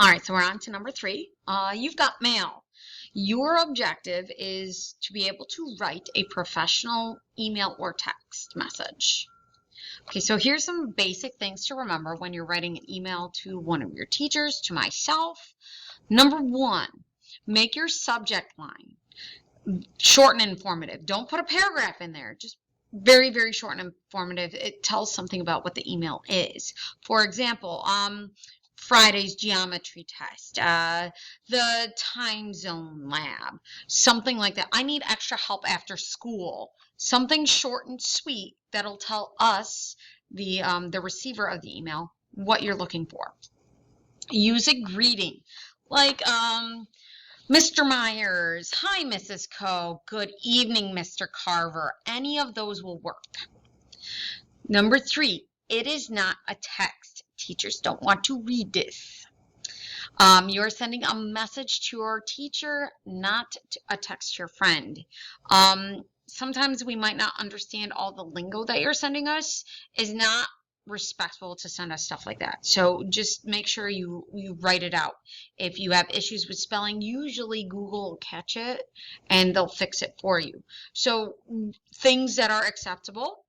All right, so we're on to number 3. You've got mail. Your objective is to be able to write a professional email or text message. Okay, so here's some basic things to remember when you're writing an email to one of your teachers, to myself. Number 1, make your subject line short and informative. Don't put a paragraph in there. Just very, very short and informative. It tells something about what the email is. For example, Friday's geometry test, the time zone lab, something like that. I need extra help after school. Something short and sweet that'll tell us, the receiver of the email, what you're looking for. Use a greeting like Mr. Myers, hi Mrs. Coe, good evening Mr. Carver. Any of those will work. Number 3, it is not a text. Teachers don't want to read this. You're sending a message to your teacher, not a text to your friend. Sometimes we might not understand all the lingo that you're sending us. Is not respectful to send us stuff like that. So just make sure you write it out. If you have issues with spelling, usually Google will catch it and they'll fix it for you. So things that are acceptable: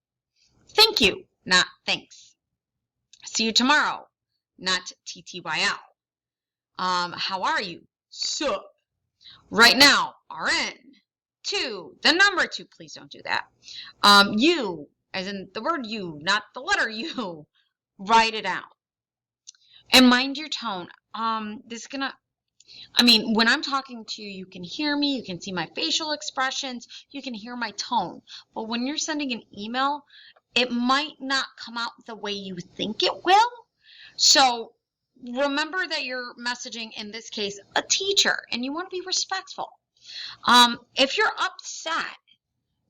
thank you, not thanks. See you tomorrow, not TTYL. How are you? Sup. Right now, RN. 2, the number 2, please don't do that. You, as in the word you, not the letter U. Write it out. And mind your tone. When I'm talking to you, you can hear me, you can see my facial expressions, you can hear my tone. But when you're sending an email, it might not come out the way you think it will. So remember that you're messaging, in this case, a teacher, and you want to be respectful. If you're upset,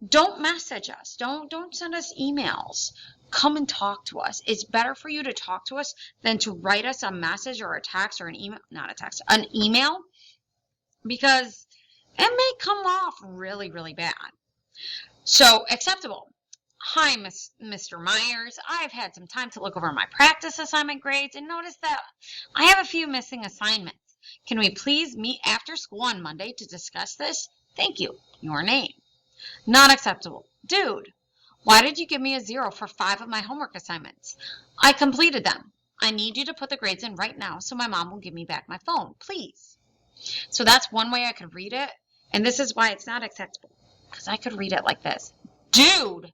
don't message us. Don't send us emails. Come and talk to us. It's better for you to talk to us than to write us a message or a text or an email, not a text, an email, because it may come off really, really bad. So acceptable. Hi, Mr. Myers. I've had some time to look over my practice assignment grades and noticed that I have a few missing assignments. Can we please meet after school on Monday to discuss this? Thank you. Your name. Not acceptable. Dude, why did you give me a 0 for 5 of my homework assignments? I completed them. I need you to put the grades in right now so my mom will give me back my phone, please. So that's one way I could read it, and this is why it's not acceptable, because I could read it like this. Dude,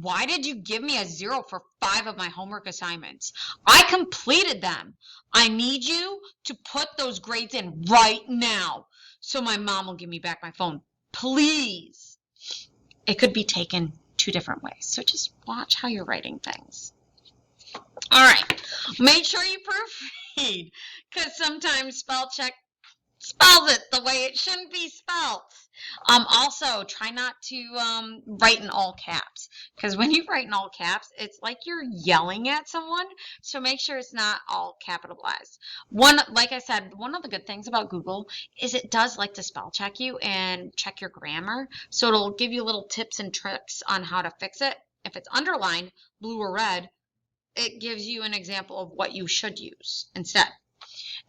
why did you give me a 0 for 5 of my homework assignments? I completed them. I need you to put those grades in right now so my mom will give me back my phone, please. It could be taken 2 different ways, so just watch how you're writing things. All right, make sure you proofread, because sometimes spell check spells it the way it shouldn't be spelled. Also, try not to write in all caps, because when you write in all caps, it's like you're yelling at someone, so make sure it's not all capitalized. Like I said, one of the good things about Google is it does like to spell check you and check your grammar, so it'll give you little tips and tricks on how to fix it. If it's underlined, blue or red, it gives you an example of what you should use instead.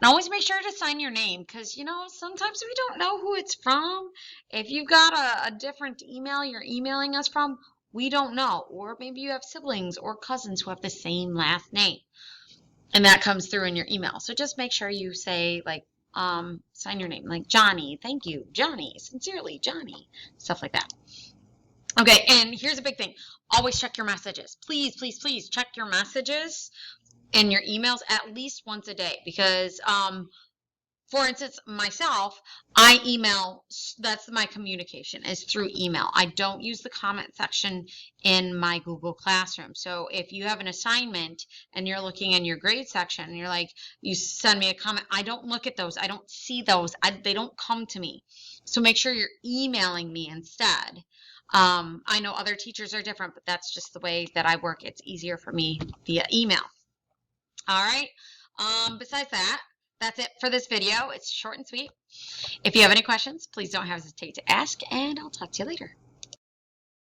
And always make sure to sign your name, because, sometimes we don't know who it's from. If you've got a different email you're emailing us from, we don't know. Or maybe you have siblings or cousins who have the same last name, and that comes through in your email. So just make sure you say, sign your name, like Johnny, thank you, Johnny, sincerely, Johnny, stuff like that. Okay, and here's a big thing. Always check your messages. Please, please, please check your messages and your emails at least once a day, because for instance, myself, I email, that's my communication, is through email. I don't use the comment section in my Google Classroom. So if you have an assignment and you're looking in your grade section and you're like, you send me a comment, I don't look at those. I don't see those. They don't come to me. So make sure you're emailing me instead. I know other teachers are different, but that's just the way that I work. It's easier for me via email. All right. Besides that, that's it for this video. It's short and sweet. If you have any questions, please don't hesitate to ask, and I'll talk to you later.